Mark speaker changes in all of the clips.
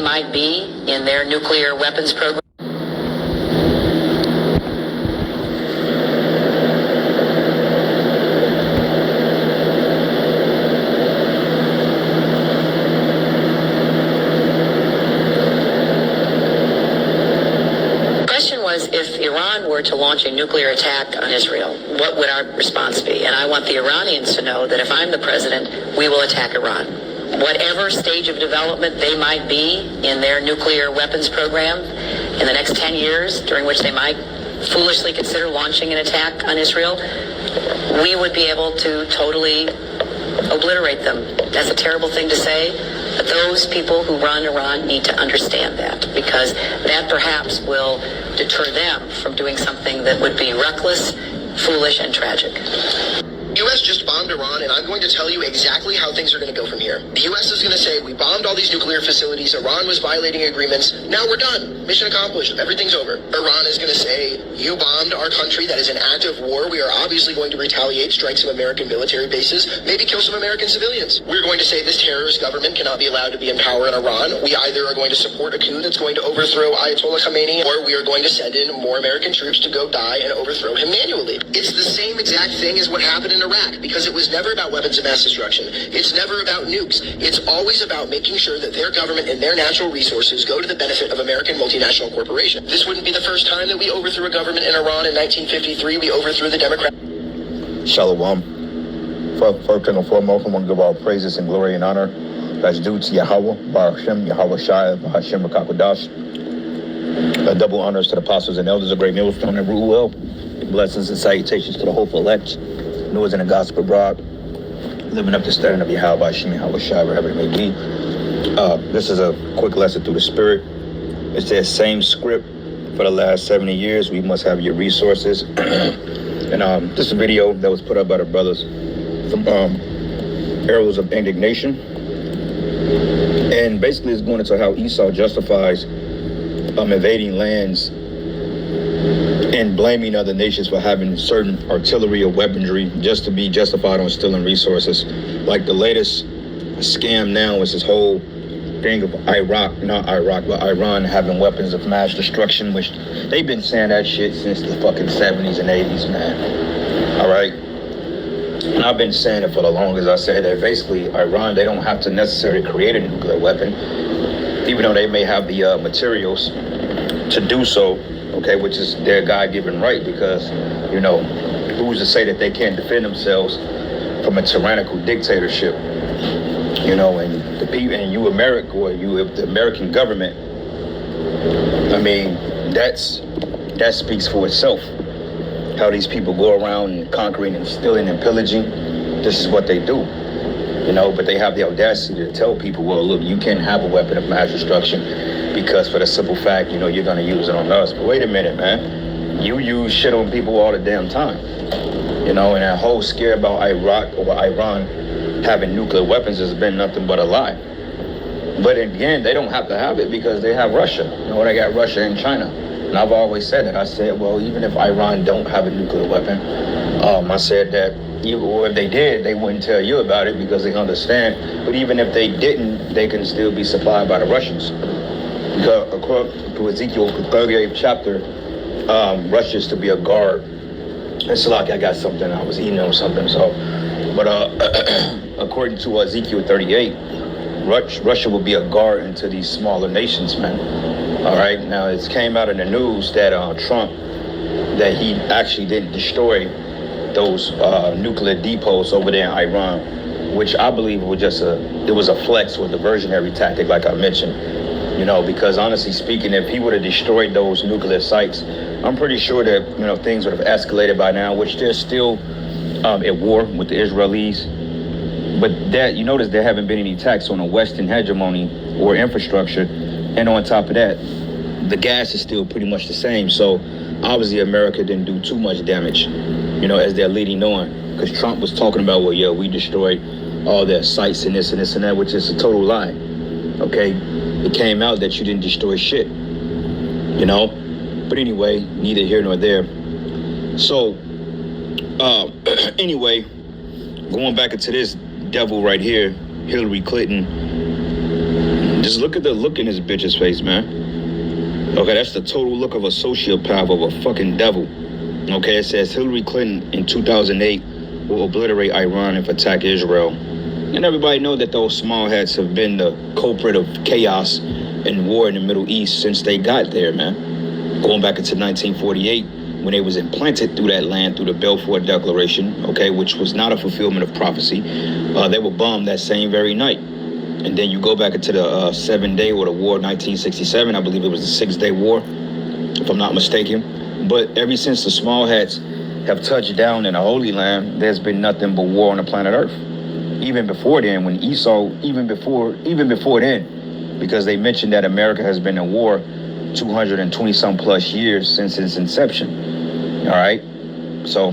Speaker 1: they might be in their nuclear weapons program. If Iran were to launch a nuclear attack on Israel, what would our response be? And I want the Iranians to know that if I'm the president, we will attack Iran. Whatever stage of development they might be in their nuclear weapons program in the next 10 years, during which they might foolishly consider launching an attack on Israel, we would be able to totally obliterate them. That's a terrible thing to say, but those people who run Iran need to understand that, because that perhaps will deter them from doing something that would be reckless, foolish, and tragic.
Speaker 2: The U.S. just bombed Iran, and I'm going to tell you exactly how things are going to go from here. The U.S. is going to say, we bombed all these nuclear facilities, Iran was violating agreements, now we're done, mission accomplished, everything's over. Iran is going to say, you bombed our country, that is an act of war, we are obviously going to retaliate, strike some American military bases, maybe kill some American civilians. We're going to say this terrorist government cannot be allowed to be in power in Iran. We either are going to support a coup that's going to overthrow Ayatollah Khamenei, or we are going to send in more American troops to go die and overthrow him manually. It's the same exact thing as what happened in Iraq, because it was never about weapons of mass destruction. It's never about nukes. It's always about making sure that their government and their natural resources go to the benefit of American multinational corporations. This wouldn't be the first time that we overthrew a government in Iran in 1953. We overthrew the Democrat.
Speaker 3: Shalom. First and foremost, I want to give all praises and glory and honor that's due to Yahweh, Baruch Shem, Yahweh Shai, Hashem Rakakwadash. Double honors to the apostles and elders of Great Millstone and rule well. Blessings and salutations to the hopeful elect, noise in the gospel abroad, living up to the standard of Yahweh, Hashem, Yahweh Shai, wherever it may be. This is a quick lesson through the Spirit. It's the same script for the last 70 years. We must have your resources. And this is a video that was put up by the brothers from Arrows of Indignation. And basically it's going into how Esau justifies invading lands and blaming other nations for having certain artillery or weaponry just to be justified on stealing resources. Like the latest scam now is this whole thing of Iran having weapons of mass destruction, which they've been saying that shit since the fucking 70s and 80s, man. All right. And I've been saying it for the longest. I said that basically Iran, they don't have to necessarily create a nuclear weapon, even though they may have the materials to do so. Okay, which is their God-given right, because, you know, who's to say that they can't defend themselves from a tyrannical dictatorship? You know, and the people, and you America, or you the American government, I mean, that speaks for itself. How these people go around and conquering and stealing and pillaging, this is what they do. You know, but they have the audacity to tell people, well, look, you can't have a weapon of mass destruction because for the simple fact, you know, you're going to use it on us. But wait a minute, man. You use shit on people all the damn time. You know, and that whole scare about Iraq or Iran having nuclear weapons has been nothing but a lie. But again, they don't have to have it because they have Russia. You know, they got Russia and China. And I've always said that. I said, well, even if Iran don't have a nuclear weapon, I said that or if they did, they wouldn't tell you about it because they understand. But even if they didn't, they can still be supplied by the Russians. Because according to Ezekiel 38th chapter, Russia is to be a guard. It's like I got something, I was eating on something. So, but according to Ezekiel 38, Russia will be a guard into these smaller nations, man. All right. Now it came out in the news that Trump, that he actually didn't destroy those nuclear depots over there in Iran, which I believe was just it was a flex or diversionary tactic, like I mentioned. You know, because honestly speaking, if he would have destroyed those nuclear sites, I'm pretty sure that, you know, things would have escalated by now, which they're still at war with the Israelis. But that, you notice there haven't been any attacks on the Western hegemony or infrastructure. And on top of that, the gas is still pretty much the same. So obviously America didn't do too much damage, you know, as they're leading on. Because Trump was talking about, well, yeah, we destroyed all their sites and this and this and that, which is a total lie. Okay, it came out that you didn't destroy shit, you know. But anyway, neither here nor there. So anyway, going back into this devil right here, Hillary Clinton, Just look at the look in this bitch's face, man. Okay, that's the total look of a sociopath, of a fucking devil. Okay, it says Hillary Clinton in 2008 will obliterate Iran if attack Israel. And everybody know that those small hats have been the culprit of chaos and war in the Middle East since they got there, man. Going back into 1948, when they was implanted through that land through the Balfour Declaration, okay, which was not a fulfillment of prophecy. They were bombed that same very night. And then you go back into the 7-day or the war of 1967, I believe it was the 6-day war, if I'm not mistaken. But ever since the small hats have touched down in the Holy Land, there's been nothing but war on the planet Earth. Even before then, when Esau, even before then, because they mentioned that America has been in war 220 some plus years since its inception. All right. So,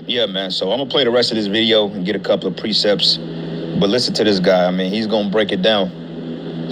Speaker 3: yeah, man. So I'm gonna play the rest of this video and get a couple of precepts. But listen to this guy. I mean, he's gonna break it down.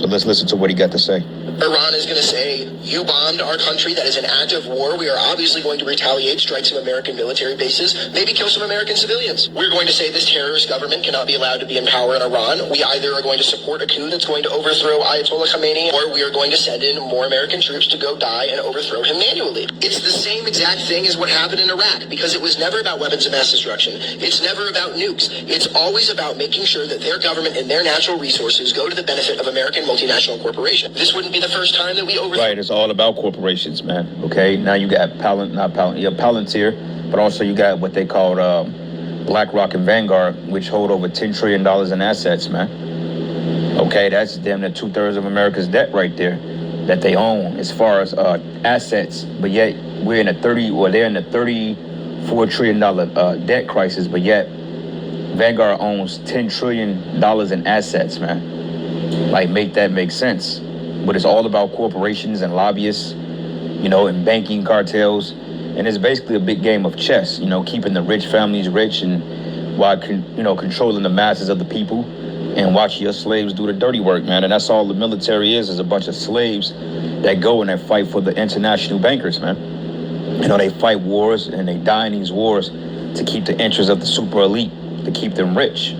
Speaker 3: So let's listen to what he got to say.
Speaker 2: Iran is going to say, you bombed our country that is in active war. We are obviously going to retaliate, strike some American military bases, maybe kill some American civilians. We're going to say this terrorist government cannot be allowed to be in power in Iran. We either are going to support a coup that's going to overthrow Ayatollah Khamenei, or we are going to send in more American troops to go die and overthrow him manually. It's the same exact thing as what happened in Iraq, because it was never about weapons of mass destruction. It's never about nukes. It's always about making sure that their government and their natural resources go to the benefit of American multinational corporations. This wouldn't be the first time that we overthrew.
Speaker 3: Right, it's all about corporations, man. Okay, now you got Palantir, but also you got what they call BlackRock and Vanguard, which hold over $10 trillion in assets, man. Okay, that's damn near 2/3 of America's debt right there that they own as far as assets. But yet they're in a $34 trillion debt crisis. But yet Vanguard owns $10 trillion in assets, man. Like, make that make sense. But it's all about corporations and lobbyists, you know, and banking cartels. And it's basically a big game of chess, you know, keeping the rich families rich and while, controlling the masses of the people and watch your slaves do the dirty work, man. And that's all the military is a bunch of slaves that go and they fight for the international bankers, man. You know, they fight wars and they die in these wars to keep the interests of the super elite, to keep them rich.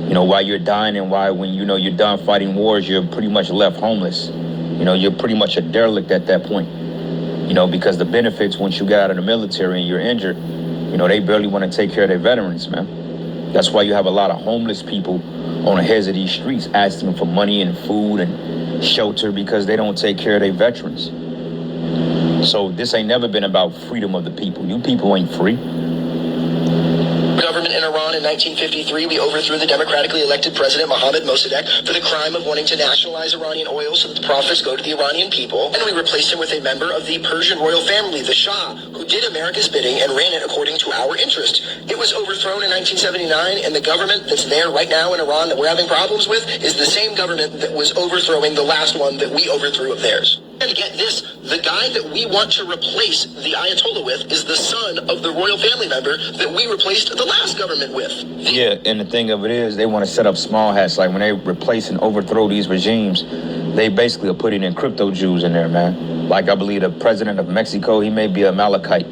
Speaker 3: You know, while you're dying and when you're done fighting wars, you're pretty much left homeless. You know, you're pretty much a derelict at that point. You know, because the benefits once you get out of the military and you're injured, you know, they barely want to take care of their veterans, man. That's why you have a lot of homeless people on the heads of these streets asking for money and food and shelter because they don't take care of their veterans. So this ain't never been about freedom of the people. You people ain't free.
Speaker 2: Government in Iran in 1953, we overthrew the democratically elected president Mohammad Mossadegh for the crime of wanting to nationalize Iranian oil so that the profits go to the Iranian people. And we replaced him with a member of the Persian royal family, the Shah, who did America's bidding and ran it according to our interest. It was overthrown in 1979, and the government that's there right now in Iran that we're having problems with is the same government that was overthrowing the last one that we overthrew of theirs. And get this, the guy that we want to replace the Ayatollah with is the son of the royal family member that we replaced the last government with.
Speaker 3: Yeah, and the thing of it is, they want to set up small hats. Like when they replace and overthrow these regimes, they basically are putting in crypto Jews in there, man. Like I believe the president of Mexico, he may be a Malachite.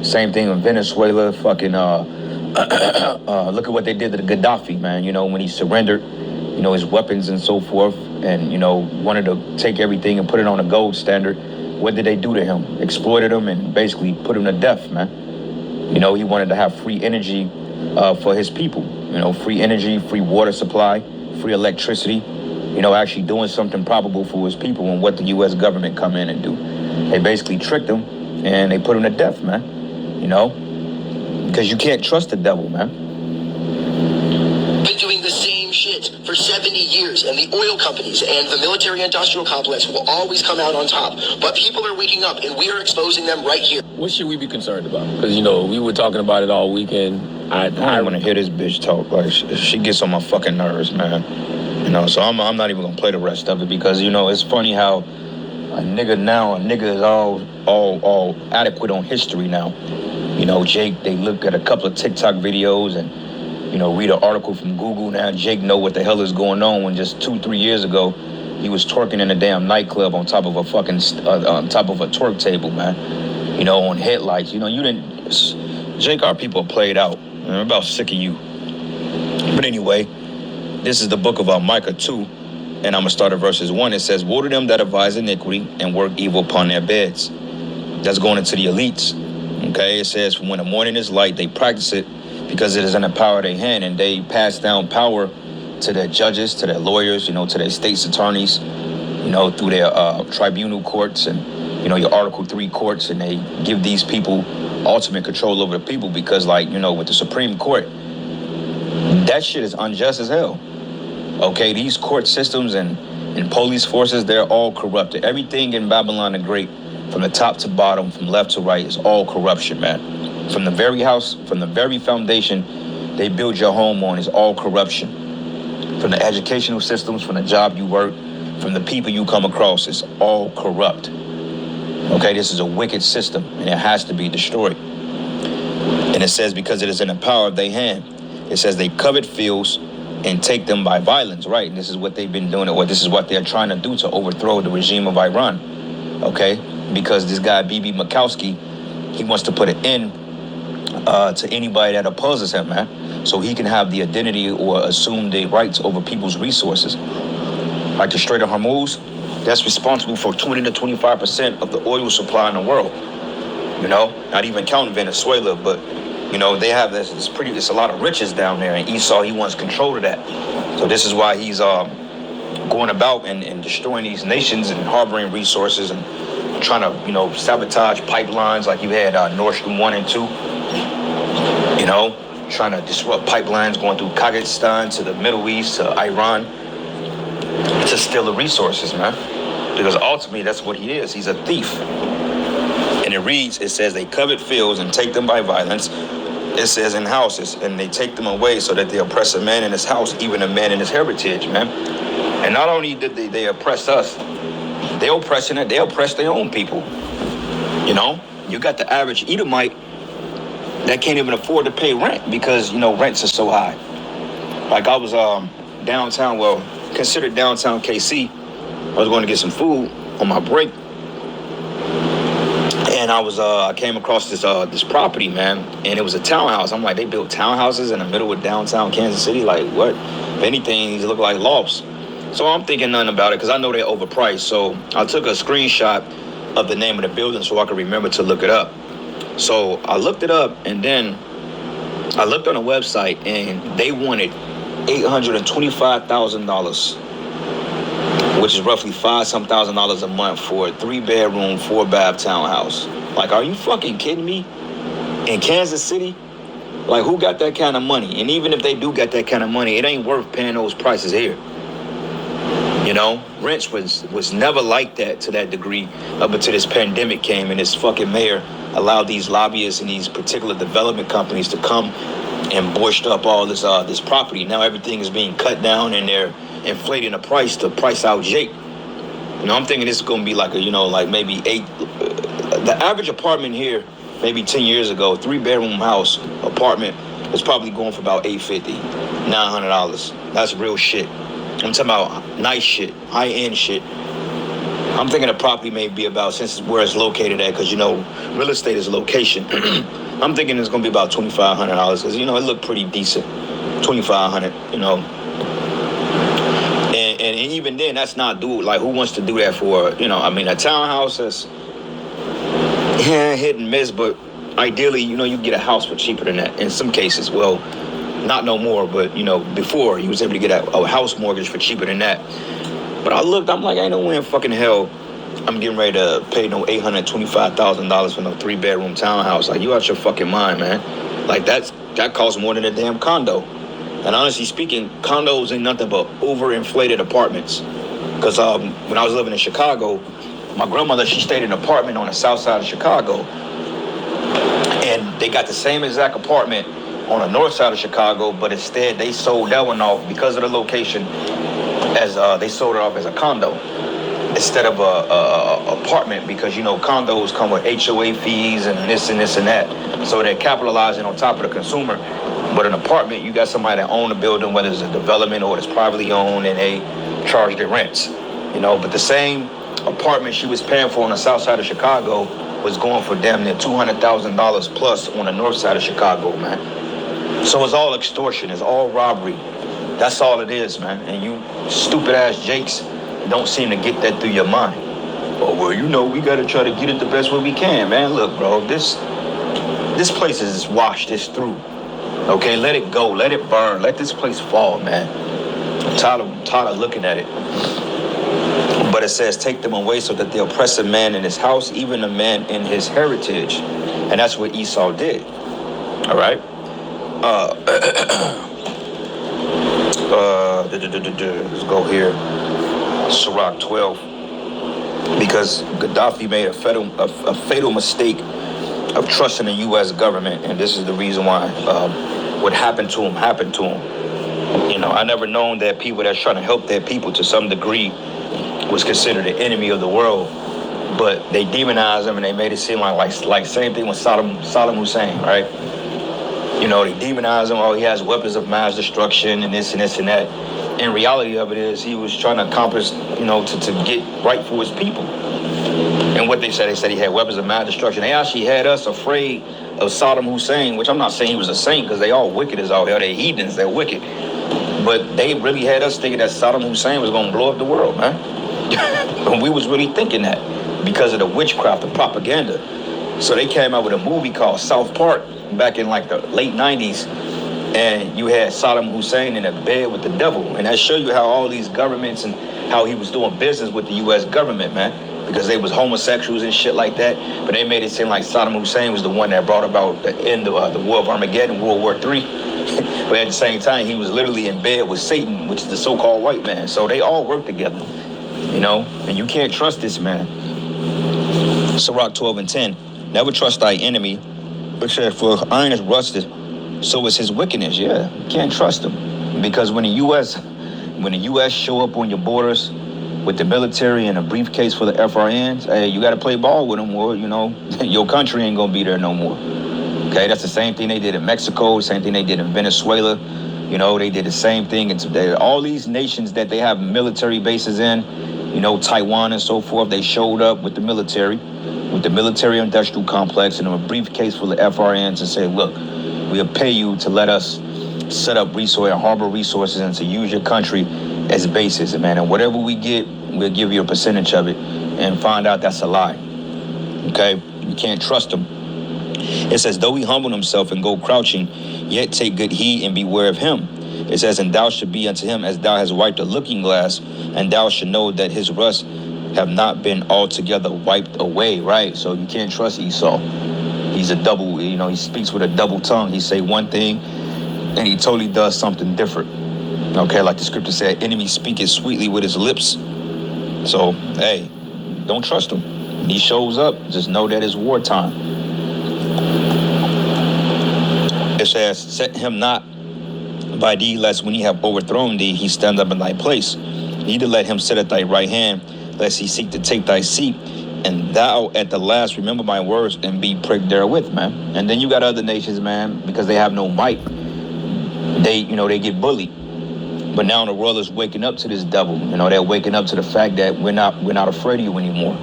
Speaker 3: Same thing in Venezuela, fucking, look at what they did to the Gaddafi, man. You know, when he surrendered, you know, his weapons and so forth, and, you know, wanted to take everything and put it on a gold standard. What did they do to him? Exploited him and basically put him to death, man. You know, he wanted to have free energy for his people. You know, free energy, free water supply, free electricity. You know, actually doing something probable for his people. And what the U.S. government come in and do. They basically tricked him and they put him to death, man. You know, because you can't trust the devil, man.
Speaker 2: Been doing the same shit for 70 years, and the oil companies and the military-industrial complex will always come out on top. But people are waking up, and we are exposing them right here.
Speaker 4: What should we be concerned about? Because, you know, we were talking about it all weekend.
Speaker 3: I want to hear this bitch talk. Like, she gets on my fucking nerves, man. You know, so I'm not even going to play the rest of it because, you know, it's funny how a nigga is all adequate on history now. You know, Jake, they look at a couple of TikTok videos and, you know, read an article from Google. Now Jake know what the hell is going on when just 2-3 years ago he was twerking in a damn nightclub on top of a fucking on top of a twerk table, man. You know, on headlights. You know, Jake, our people played out. I'm about sick of you. But anyway, this is the book of Micah 2, And I'm going to start at verses 1. It says, woe to them that advise iniquity and work evil upon their beds. That's going into the elites. Okay, it says, when the morning is light, they practice it because it is in the power of their hand, and they pass down power to their judges, to their lawyers, to their state's attorneys, through their tribunal courts and, your Article 3 courts, and they give these people ultimate control over the people because, with the Supreme Court, that shit is unjust as hell. Okay, these court systems and police forces, they're all corrupted. Everything in Babylon the Great, from the top to bottom, from left to right, is all corruption, man. From the very house, from the very foundation they build your home on, is all corruption. From the educational systems, from the job you work, from the people you come across, it's all corrupt. Okay, this is a wicked system, and it has to be destroyed. And it says, because it is in the power of their hand. It says they covet fields and take them by violence, right? And this is what they've been doing, or this is what they're trying to do to overthrow the regime of Iran, okay? Because this guy, B.B. Mikowski, he wants to put an end to anybody that opposes him, man, so he can have the identity or assume the rights over people's resources. Like the Strait of Hormuz, that's responsible for 20 to 25% of the oil supply in the world, not even counting Venezuela, but they have this. It's a lot of riches down there, and Esau, he wants control of that. So this is why he's going about and destroying these nations and harboring resources and trying to, sabotage pipelines like you had Nord Stream 1 and 2. Trying to disrupt pipelines going through Kazakhstan to the Middle East to Iran to steal the resources, man. Because ultimately, that's what he is. He's a thief. And it says they covet fields and take them by violence. It says in houses, and they take them away so that they oppress a man in his house, even a man in his heritage, man. And not only did they oppress us, they oppress their own people. You got the average Edomite that can't even afford to pay rent because, rents are so high. Like I was downtown, considered downtown KC. I was going to get some food on my break. And I came across this property, man, and it was a townhouse. I'm like, they built townhouses in the middle of downtown Kansas City? Like, what? If anything, these look like lofts. So I'm thinking nothing about it because I know they're overpriced. So I took a screenshot of the name of the building so I could remember to look it up. So I looked it up, and then I looked on the website, and they wanted $825,000, which is roughly $5,000 a month for a 3-bedroom, 4-bath townhouse. Like, are you fucking kidding me? In Kansas City? Like, who got that kind of money? And even if they do got that kind of money, it ain't worth paying those prices here. Rents was never like that to that degree up until this pandemic came and this fucking mayor allowed these lobbyists and these particular development companies to come and borscht up all this property. Now everything is being cut down and they're inflating the price to price out Jake. I'm thinking this is going to be like maybe the average apartment here, maybe 10 years ago, 3-bedroom house apartment was probably going for about $850, $900. That's real shit. I'm talking about nice shit, high-end shit. I'm thinking the property may be about, since where it's located at, because, real estate is location. I'm thinking it's going to be about $2,500 because, it looked pretty decent. $2,500, And even then, that's not doable. Like, who wants to do that for, a townhouse that's hit and miss, but ideally, you get a house for cheaper than that. In some cases, well, not no more, but, before, you was able to get a house mortgage for cheaper than that. But I looked, I'm like, ain't no way in fucking hell I'm getting ready to pay no $825,000 for no 3-bedroom townhouse. Like, you out your fucking mind, man. Like, that costs more than a damn condo. And honestly speaking, condos ain't nothing but overinflated apartments. Because when I was living in Chicago, my grandmother, she stayed in an apartment on the south side of Chicago. And they got the same exact apartment on the north side of Chicago, but instead they sold that one off because of the location as they sold it off as a condo instead of a apartment because, condos come with HOA fees and this and that. So they're capitalizing on top of the consumer. But an apartment, you got somebody that own a building, whether it's a development or it's privately owned, and they charge their rents. But the same apartment she was paying for on the south side of Chicago was going for damn near $200,000 plus on the north side of Chicago, man. So it's all extortion, it's all robbery. That's all it is, man. And you stupid ass Jakes don't seem to get that through your mind. Oh, well, you know, we got to try to get it the best way we can, man. Look, bro, this place is washed. It's through. Okay, let it go. Let it burn. Let this place fall, man. I'm tired of looking at it. But it says, take them away so that they oppress a man in his house, even a man in his heritage. And that's what Esau did. All right? Let's go here. Sirach 12. Because Gaddafi made a fatal mistake of trusting the U.S. government. And this is the reason why what happened to him happened to him. You know, I never known that people that's trying to help their people to some degree was considered the enemy of the world, but they demonized him and they made it seem like same thing with Saddam Hussein, right? You know, they demonized him. Oh, he has weapons of mass destruction and this and this and that. In reality of it is he was trying to accomplish, you know, to get right for his people. And what they said he had weapons of mass destruction. They actually had us afraid of Saddam Hussein, which I'm not saying he was a saint because they all wicked as all hell. They're heathens. They're wicked. But they really had us thinking that Saddam Hussein was going to blow up the world, man. And we was really thinking that because of the witchcraft, the propaganda. So they came out with a movie called South Park back in like the late 90s. And you had Saddam Hussein in a bed with the devil. And that show you how all these governments and how he was doing business with the U.S. government, man. Because they was homosexuals and shit like that. But they made it seem like Saddam Hussein was the one that brought about the end of the War of Armageddon, World War III. But at the same time, he was literally in bed with Satan, which is the so-called white man. So they all work together, you know. And you can't trust this man. Sirach 12:10. Never trust thy enemy, which said, for iron is rusted, so is his wickedness. Yeah, you can't trust him. Because when the U.S. show up on your borders with the military and a briefcase for the FRNs, hey, you got to play ball with them, or, you know, your country ain't going to be there no more. Okay, that's the same thing they did in Mexico, the same thing they did in Venezuela. You know, they did the same thing. All these nations that they have military bases in, you know, Taiwan and so forth, they showed up with the military industrial complex and a briefcase full of FRNs and say, look, we'll pay you to let us set up resource and harbor resources and to use your country as bases, man. And whatever we get, we'll give you a percentage of it, and find out that's a lie. Okay? You can't trust them. It says, though he humble himself and go crouching, yet take good heed and beware of him. It says, and thou should be unto him as thou hast wiped a looking glass, and thou should know that his rust have not been altogether wiped away, right? So you can't trust Esau. He's a double, you know, he speaks with a double tongue. He say one thing, and he totally does something different. Okay, like the scripture said, enemy speaketh sweetly with his lips. So, hey, don't trust him. When he shows up, just know that it's wartime. It says, set him not by thee, lest when he have overthrown thee, he stand up in thy place. Neither let him sit at thy right hand, lest he seek to take thy seat. And thou at the last remember my words and be pricked therewith, man. And then you got other nations, man, because they have no might. They get bullied. But now the world is waking up to this devil. You know, they're waking up to the fact that we're not afraid of you anymore.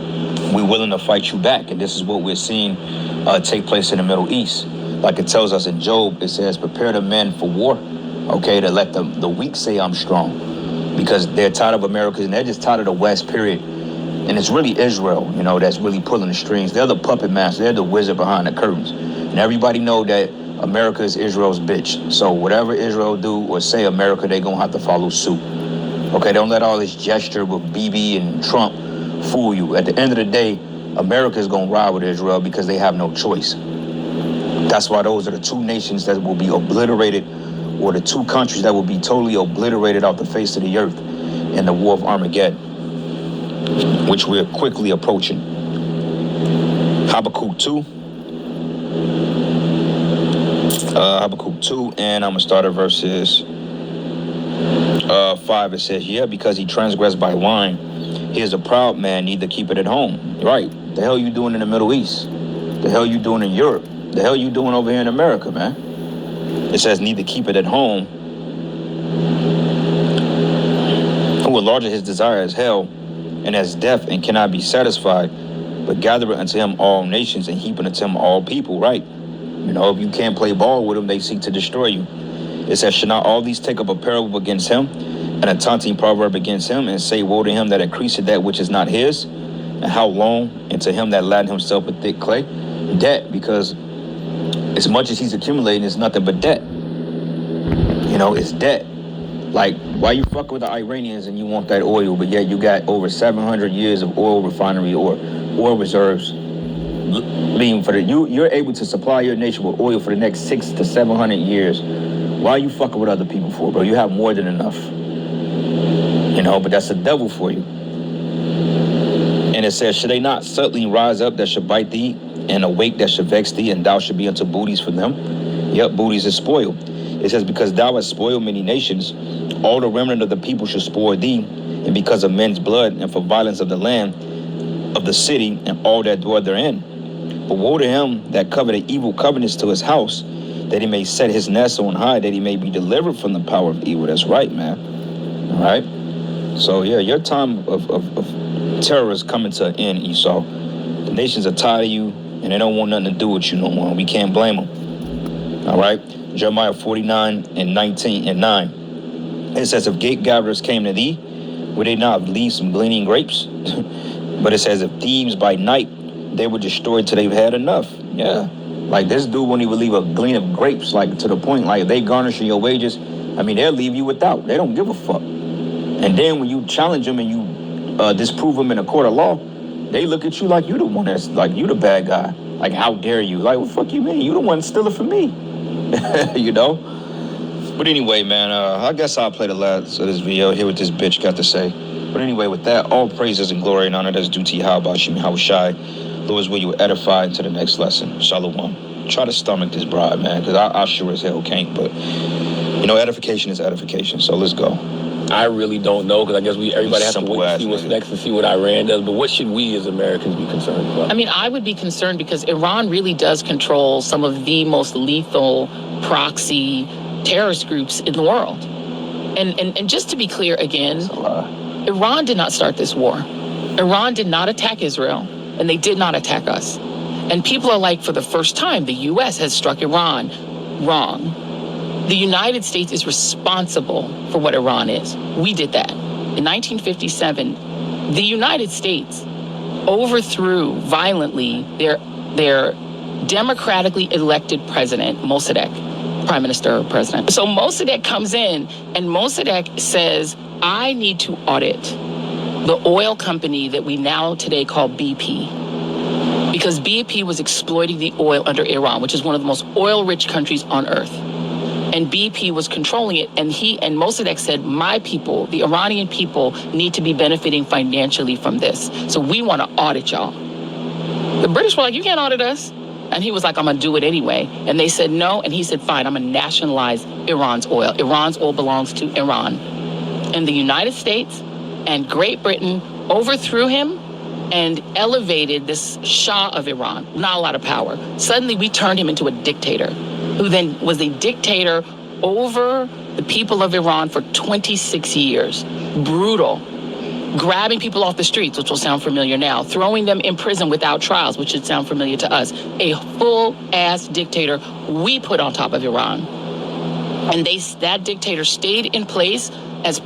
Speaker 3: We're willing to fight you back. And this is what we're seeing take place in the Middle East. Like it tells us in Job, it says, prepare the men for war. Okay, to let the weak say I'm strong. Because they're tired of America and they're just tired of the West, period. And it's really Israel, you know, that's really pulling the strings. They're the puppet master. They're the wizard behind the curtains. And everybody know that America is Israel's bitch. So whatever Israel do or say America, they gonna have to follow suit. Okay, don't let all this gesture with Bibi and Trump fool you. At the end of the day, America is gonna ride with Israel because they have no choice. That's why those are the two nations that will be obliterated, or the two countries that will be totally obliterated off the face of the earth in the War of Armageddon, which we're quickly approaching. Habakkuk 2. Habakkuk 2, and I'm going to start at verses 5. It says, yeah, because he transgressed by wine, he is a proud man, neither keep it at home. Right. The hell you doing in the Middle East? The hell you doing in Europe? The hell you doing over here in America, man? It says, neither keep it at home. Who enlargeth his desire as hell, and as death, and cannot be satisfied, but gathereth unto him all nations, and heaping unto him all people, right? You know, if you can't play ball with them, they seek to destroy you. It says, should not all these take up a parable against him, and a taunting proverb against him, and say, woe to him that increaseth that which is not his, and how long, and to him that laden himself with thick clay? Debt, because as much as he's accumulating, it's nothing but debt. You know, it's debt. Like, why you fuck with the Iranians and you want that oil, but yet you got over 700 years of oil refinery or oil reserves being for you're able to supply your nation with oil for the next 600 to 700 years. Why are you fucking with other people for, bro? You have more than enough. You know, but that's the devil for you. And it says, should they not suddenly rise up that should bite thee, and awake that should vex thee, and thou should be unto booties for them? Yep, booties is spoil. It says, because thou hast spoiled many nations, all the remnant of the people shall spoil thee, and because of men's blood, and for violence of the land, of the city, and all that dwell therein. But woe to him that coveteth evil covenants to his house, that he may set his nest on high, that he may be delivered from the power of evil. That's right, man. All right? So, yeah, your time of terror is coming to an end, Esau. The nations are tired of you, and they don't want nothing to do with you no more. We can't blame them. All right? Jeremiah 49:19-9. It says, if gate gatherers came to thee, would they not leave some gleaning grapes? But it says, if thieves by night, they were destroyed till they've had enough. Yeah. Like, this dude won't even leave a glean of grapes, like, to the point, like, if they garnishing your wages, I mean, they'll leave you without. They don't give a fuck. And then when you challenge them and you disprove them in a court of law, they look at you like you the one that's, like, you the bad guy. Like, how dare you? Like, what the fuck you mean? You the one stealing from me. You know? But anyway, man, I guess I'll play the last of this video, hear what this bitch got to say. But anyway, with that, all praises and glory and honor that's due to Yahweh Bashim Hawaii. Lord, will you edify into the next lesson? Shalom. Try to stomach this bride, man, because I sure as hell can't. But, you know, edification is edification. So let's go.
Speaker 4: I really don't know, because I guess everybody has to wait to see what's next and see what Iran does. But what should we as Americans be concerned about?
Speaker 5: I mean, I would be concerned because Iran really does control some of the most lethal proxy terrorist groups in the world. And just to be clear again, Iran did not start this war. Iran did not attack Israel, and they did not attack us. And people are like, for the first time, the U.S. has struck Iran. Wrong. The United States is responsible for what Iran is. We did that. In 1957, the United States overthrew violently their democratically elected president, Mossadegh, prime minister or president. So Mossadegh comes in, and Mossadegh says, I need to audit the oil company that we now today call BP. Because BP was exploiting the oil under Iran, which is one of the most oil-rich countries on earth. And BP was controlling it, and Mossadegh said, my people, the Iranian people, need to be benefiting financially from this. So we want to audit y'all. The British were like, you can't audit us. And he was like, I'm going to do it anyway. And they said no, and he said, fine, I'm going to nationalize Iran's oil. Iran's oil belongs to Iran. And the United States and Great Britain overthrew him and elevated this Shah of Iran. Not a lot of power. Suddenly, we turned him into a dictator, who then was a dictator over the people of Iran for 26 years. Brutal. Grabbing people off the streets, which will sound familiar now. Throwing them in prison without trials, which should sound familiar to us. A full-ass dictator we put on top of Iran. And that dictator stayed in place as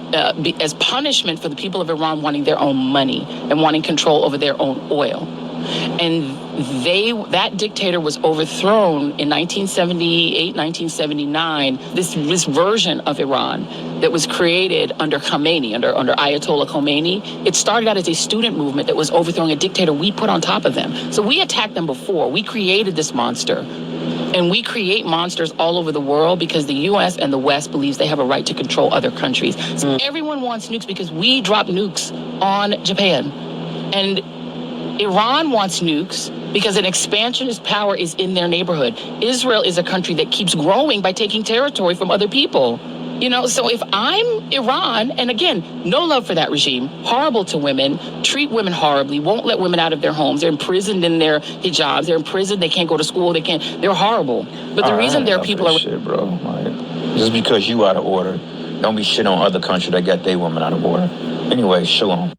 Speaker 5: punishment for the people of Iran wanting their own money and wanting control over their own oil. And that dictator was overthrown in 1978, 1979, this version of Iran that was created under Khomeini, under Ayatollah Khomeini. It started out as a student movement that was overthrowing a dictator we put on top of them. So we attacked them before. We created this monster. And we create monsters all over the world because the U.S. and the West believes they have a right to control other countries. So everyone wants nukes because we drop nukes on Japan. And Iran wants nukes because an expansionist power is in their neighborhood. Israel is a country that keeps growing by taking territory from other people. You know, so if I'm Iran, and again, no love for that regime, horrible to women, treat women horribly, won't let women out of their homes, they're imprisoned in their hijabs, they're in prison, they can't go to school, they're horrible. But the reason their people are...
Speaker 3: Shit, bro. Like, just because you out of order, don't be shit on other countries that got their women out of order. Anyway, shalom.